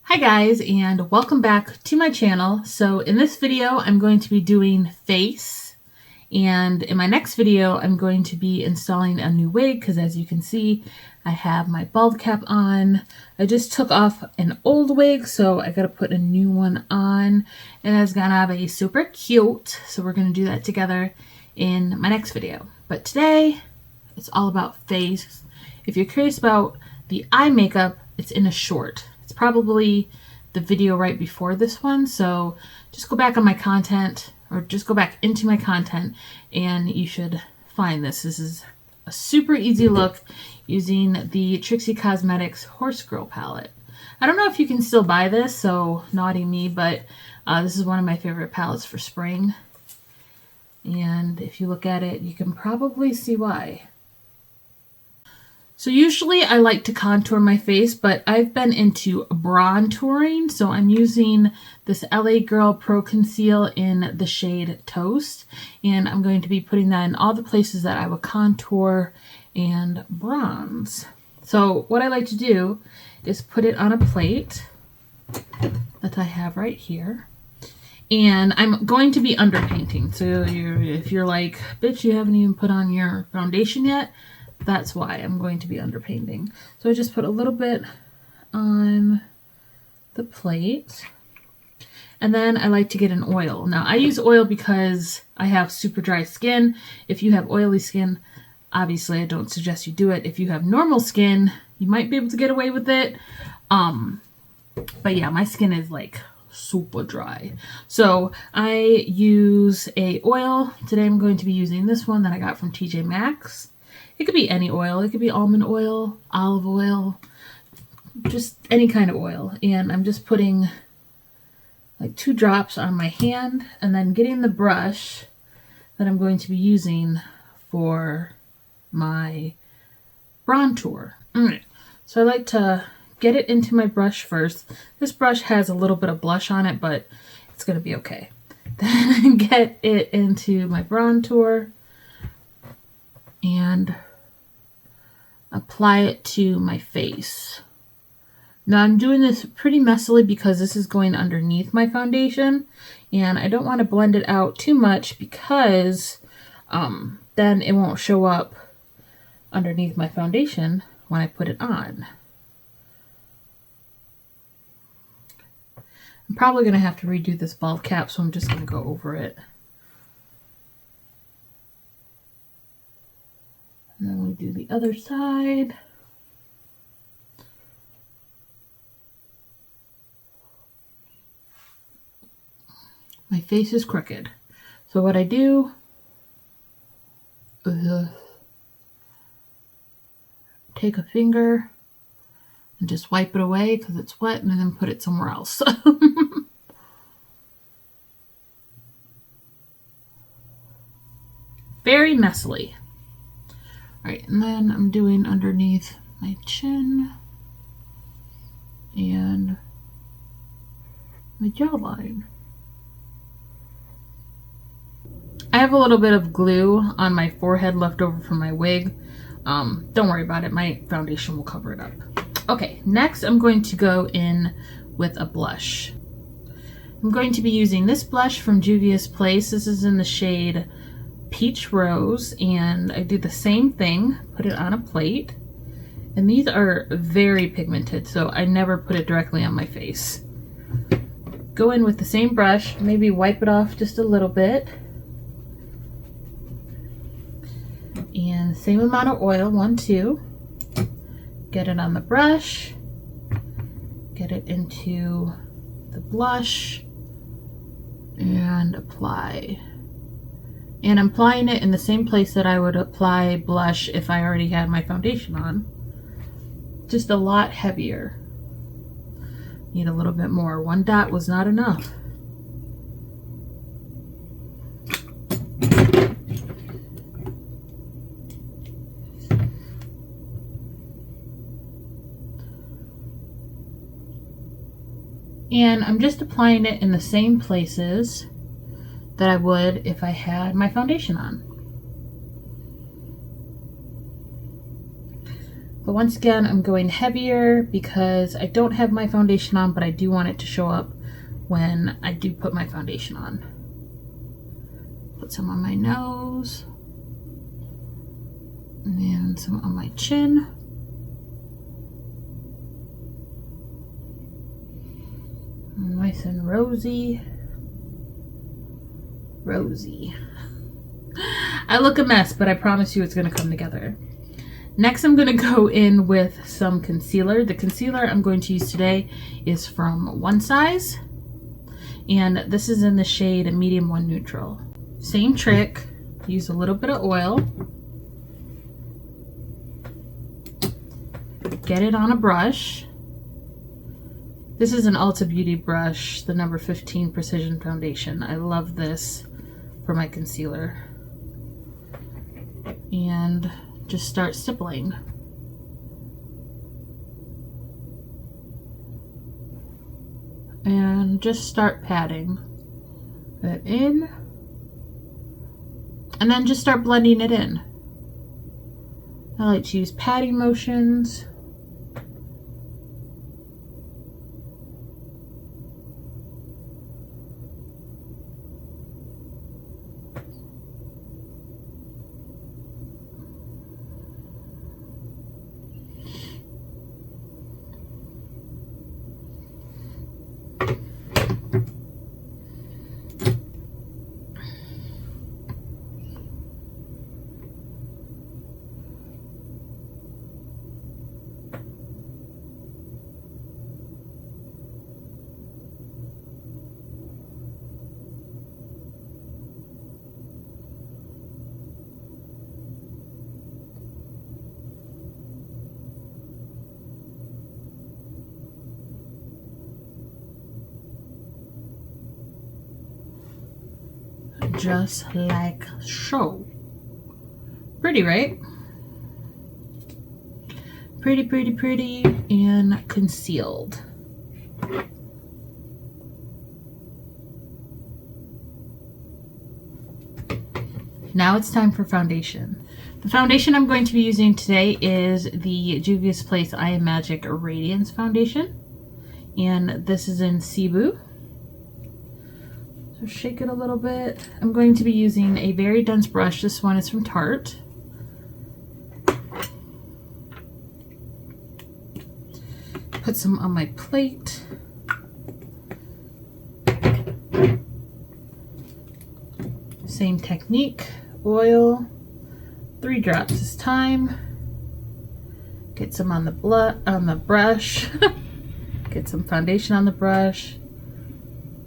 Hi guys, and welcome back to my channel. So in this video I'm going to be doing face, and in my next video I'm going to be installing a new wig because as you can see I have my bald cap on. I just took off an old wig, so I gotta put a new one on, and it's gonna be super cute, so we're gonna do that together in my next video. But today it's all about face. If you're curious about the eye makeup, it's in a short. It's probably the video right before this one, so just go back on my content, or just go back into my content, and you should find this. This is a super easy look using the Trixie Cosmetics Horse Girl palette. I don't know if you can still buy this, so naughty me, but this is one of my favorite palettes for spring. And if you look at it, you can probably see why. So usually I like to contour my face, but I've been into bronzing, so I'm using this LA Girl Pro Conceal in the shade Toast, and I'm going to be putting that in all the places that I will contour and bronze. So what I like to do is put it on a plate that I have right here, and I'm going to be underpainting. So if you're like, bitch, you haven't even put on your foundation yet, that's why I'm going to be underpainting. So I just put a little bit on the plate, and then I like to get an oil. Now I use oil because I have super dry skin. If you have oily skin, obviously I don't suggest you do it. If you have normal skin, you might be able to get away with it. But yeah, my skin is like super dry. So I use a oil. Today I'm going to be using this one that I got from TJ Maxx. It could be any oil. It could be almond oil, olive oil, just any kind of oil. And I'm just putting like 2 drops on my hand, and then getting the brush that I'm going to be using for my bronzer. So I like to get it into my brush first. This brush has a little bit of blush on it, but it's going to be okay. Then get it into my bronzer and apply it to my face. Now I'm doing this pretty messily because this is going underneath my foundation, and I don't want to blend it out too much because then it won't show up underneath my foundation when I put it on. I'm probably going to have to redo this bald cap, so I'm just going to go over it. And then we do the other side. My face is crooked. So what I do is take a finger and just wipe it away because it's wet, and then put it somewhere else. Very messily. Alright, and then I'm doing underneath my chin and my jawline. I have a little bit of glue on my forehead left over from my wig. Don't worry about it, my foundation will cover it up. Okay, next I'm going to go in with a blush. I'm going to be using this blush from Juvia's Place. This is in the shade Peach Rose, and I do the same thing, put it on a plate, and these are very pigmented, so I never put it directly on my face. Go in with the same brush, maybe wipe it off just a little bit, and same amount of oil, 1, 2, get it on the brush, get it into the blush, and apply. And I'm applying it in the same place that I would apply blush if I already had my foundation on. Just a lot heavier. Need a little bit more. 1 dot was not enough. And I'm just applying it in the same places that I would if I had my foundation on. But once again, I'm going heavier because I don't have my foundation on, but I do want it to show up when I do put my foundation on. Put some on my nose and some on my chin. Nice and rosy. Rosy. I look a mess, but I promise you it's going to come together. Next, I'm going to go in with some concealer. The concealer I'm going to use today is from One Size, and this is in the shade Medium 1 Neutral. Same trick, use a little bit of oil, get it on a brush. This is an Ulta Beauty brush, the number 15 Precision Foundation. I love this for my concealer. And just start stippling. And just start patting it in. And then just start blending it in. I like to use patting motions. Just like so. Pretty, right? Pretty, pretty, pretty, and concealed. Now it's time for foundation. The foundation I'm going to be using today is the Juvia's Place I Am Magic Radiance Foundation. And this is in Cebu. So shake it a little bit. I'm going to be using a very dense brush. This one is from Tarte. Put some on my plate. Same technique. Oil. 3 drops this time. Get some on the brush. Get some foundation on the brush.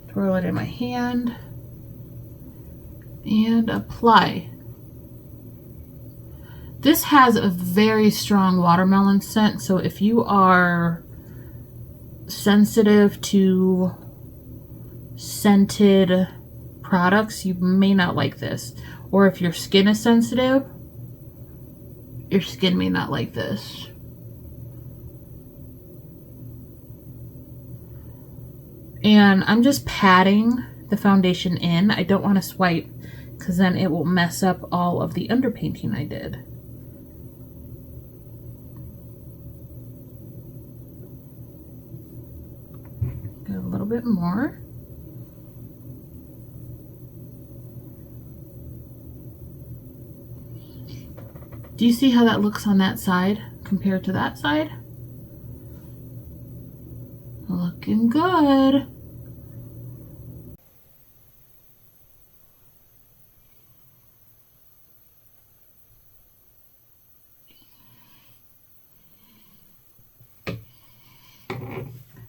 Twirl it in my hand and apply. This has a very strong watermelon scent, so if you are sensitive to scented products, you may not like this. Or if your skin is sensitive, your skin may not like this. And I'm just patting the foundation in. I don't want to swipe because then it will mess up all of the underpainting I did. Get a little bit more. Do you see how that looks on that side compared to that side? Looking good.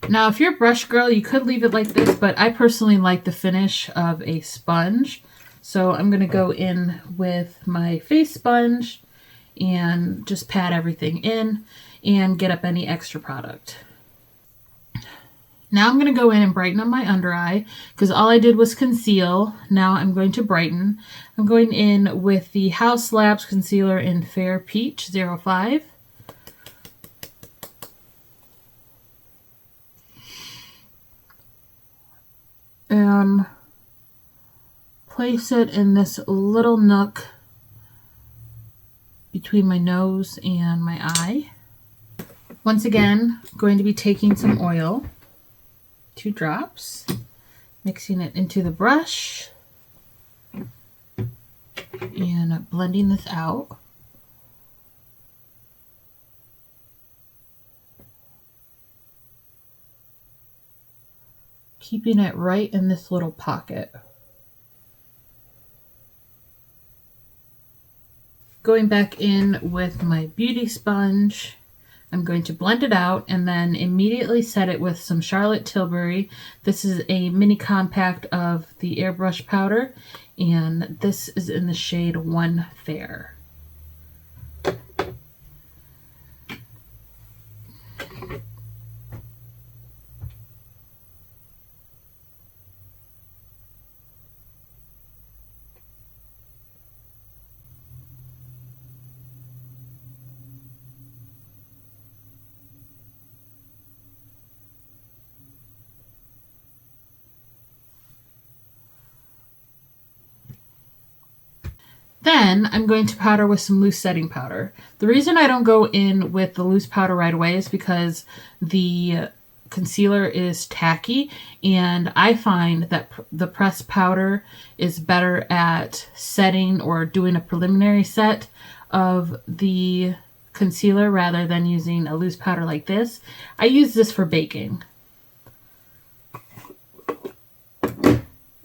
Now, if you're a brush girl, you could leave it like this, but I personally like the finish of a sponge. So I'm going to go in with my face sponge and just pat everything in and get up any extra product. Now I'm going to go in and brighten up my under eye because all I did was conceal. Now I'm going to brighten. I'm going in with the House Labs Concealer in Fair Peach 05. And place it in this little nook between my nose and my eye. Once again, I'm going to be taking some oil, 2 drops, mixing it into the brush, and blending this out. Keeping it right in this little pocket. Going back in with my beauty sponge, I'm going to blend it out and then immediately set it with some Charlotte Tilbury. This is a mini compact of the airbrush powder, and this is in the shade One Fair. Then I'm going to powder with some loose setting powder. The reason I don't go in with the loose powder right away is because the concealer is tacky, and I find that the pressed powder is better at setting or doing a preliminary set of the concealer rather than using a loose powder like this. I use this for baking.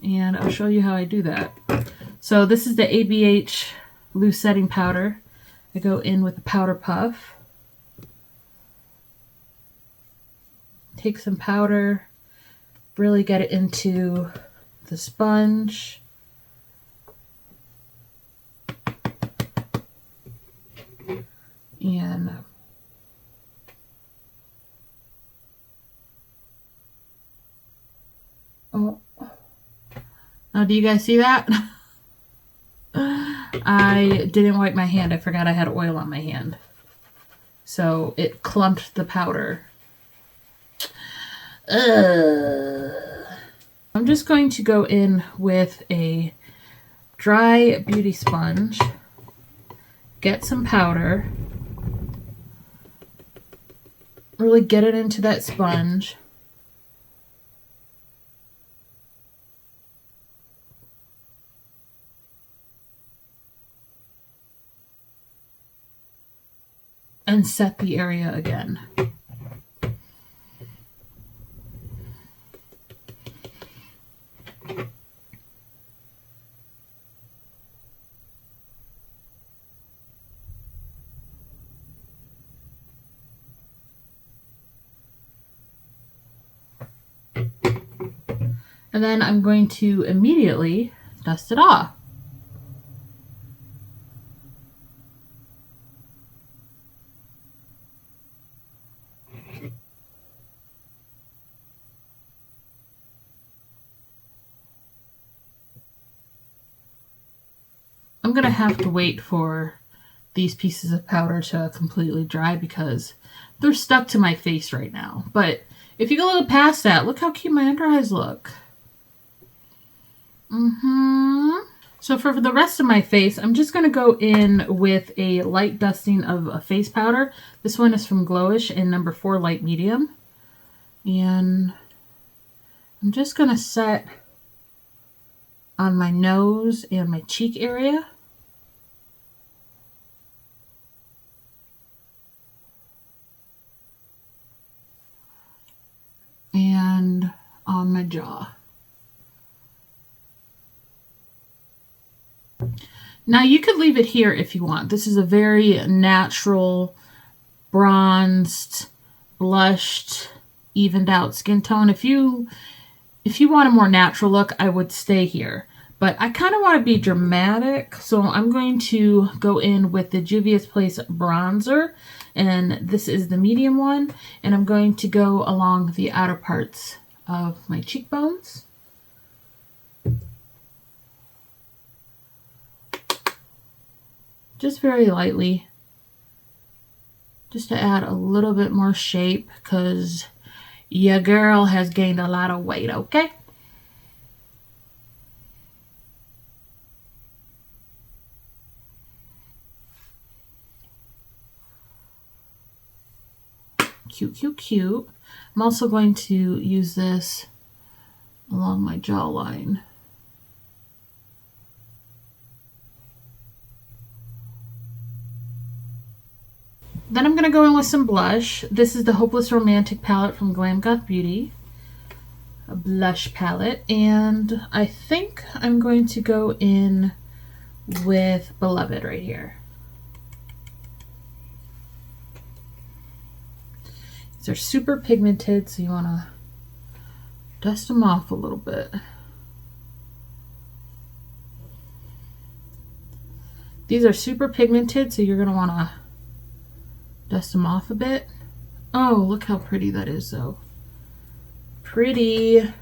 And I'll show you how I do that. So this is the ABH loose setting powder. I go in with a powder puff. Take some powder, really get it into the sponge. And oh, now do you guys see that? I didn't wipe my hand. I forgot I had oil on my hand. So it clumped the powder. I'm just going to go in with a dry beauty sponge, get some powder, really get it into that sponge. And set the area again. And then I'm going to immediately dust it off. I'm going to have to wait for these pieces of powder to completely dry because they're stuck to my face right now. But if you go a little past that, look how cute my under eyes look. So for the rest of my face, I'm just going to go in with a light dusting of a face powder. This one is from Glowish in number 4 light medium. And I'm just going to set on my nose and my cheek area. And on my jaw. Now you could leave it here if you want. This is a very natural, bronzed, blushed, evened out skin tone. If you want a more natural look, I would stay here. But I kind of want to be dramatic, so I'm going to go in with the Juvia's Place bronzer, and this is the medium one, and I'm going to go along the outer parts of my cheekbones. Just very lightly, just to add a little bit more shape, because your girl has gained a lot of weight, okay? cute, cute, cute. I'm also going to use this along my jawline. Then I'm going to go in with some blush. This is the Hopeless Romantic palette from Glam Goth Beauty. A blush palette. And I think I'm going to go in with Beloved right here. These are super pigmented, so you want to dust them off a little bit. These are super pigmented, so you're going to want to dust them off a bit. Oh, look how pretty that is, though. Pretty.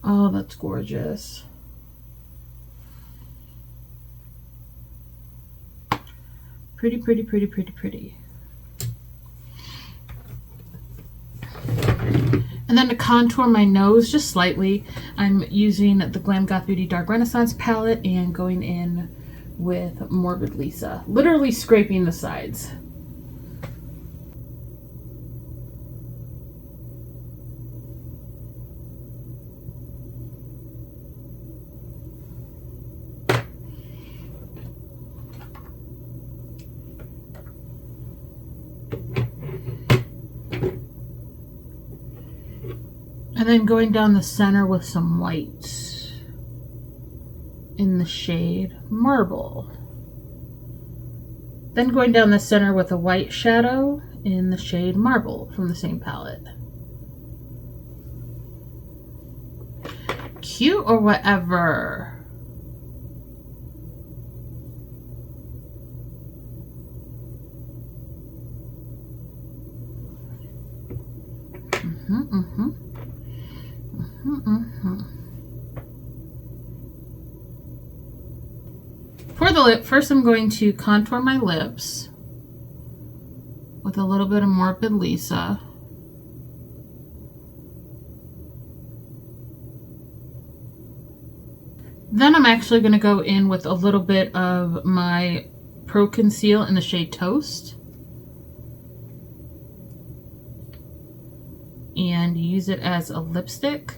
Oh, that's gorgeous. Pretty, pretty, pretty, pretty, pretty. And then to contour my nose just slightly, I'm using the Glam Goth Beauty Dark Renaissance palette and going in with Morbid Lisa. Literally scraping the sides. And then going down the center with some white in the shade Marble. Then going down the center with a white shadow in the shade Marble from the same palette. Cute or whatever. For the lip, first I'm going to contour my lips with a little bit of Morbid Lisa. Then I'm actually going to go in with a little bit of my Pro Conceal in the shade Toast. And use it as a lipstick.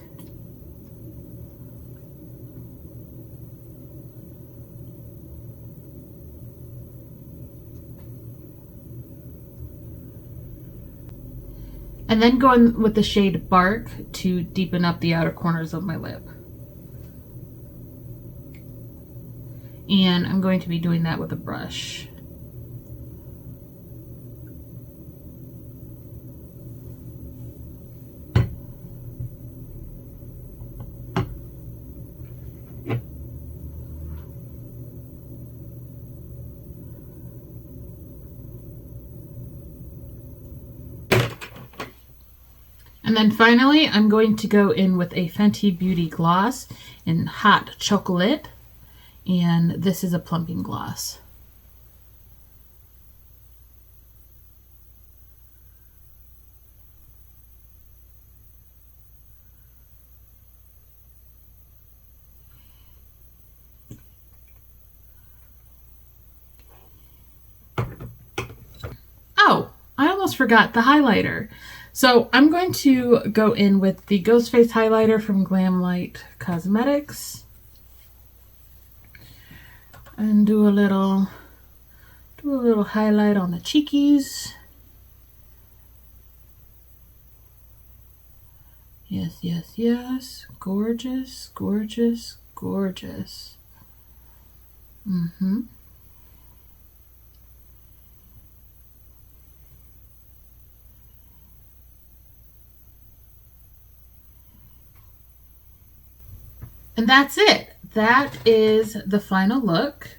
And then go in with the shade Bark to deepen up the outer corners of my lip. And I'm going to be doing that with a brush. And then finally, I'm going to go in with a Fenty Beauty gloss in Hot Chocolate. And this is a plumping gloss. Oh, I almost forgot the highlighter. So I'm going to go in with the Ghost Face highlighter from Glamlight Cosmetics and do a little highlight on the cheekies. Yes, yes, yes. Gorgeous, gorgeous, gorgeous. And that's it. That is the final look.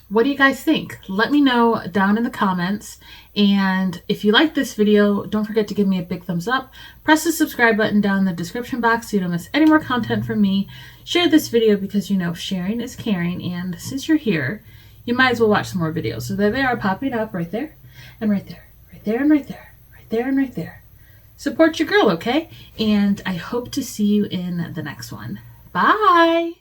What do you guys think? Let me know down in the comments. And if you like this video, don't forget to give me a big thumbs up. Press the subscribe button down in the description box so you don't miss any more content from me. Share this video because you know sharing is caring. And since you're here, you might as well watch some more videos. So there they are popping up right there and right there, right there and right there, right there and right there. Support your girl, okay? And I hope to see you in the next one. Bye!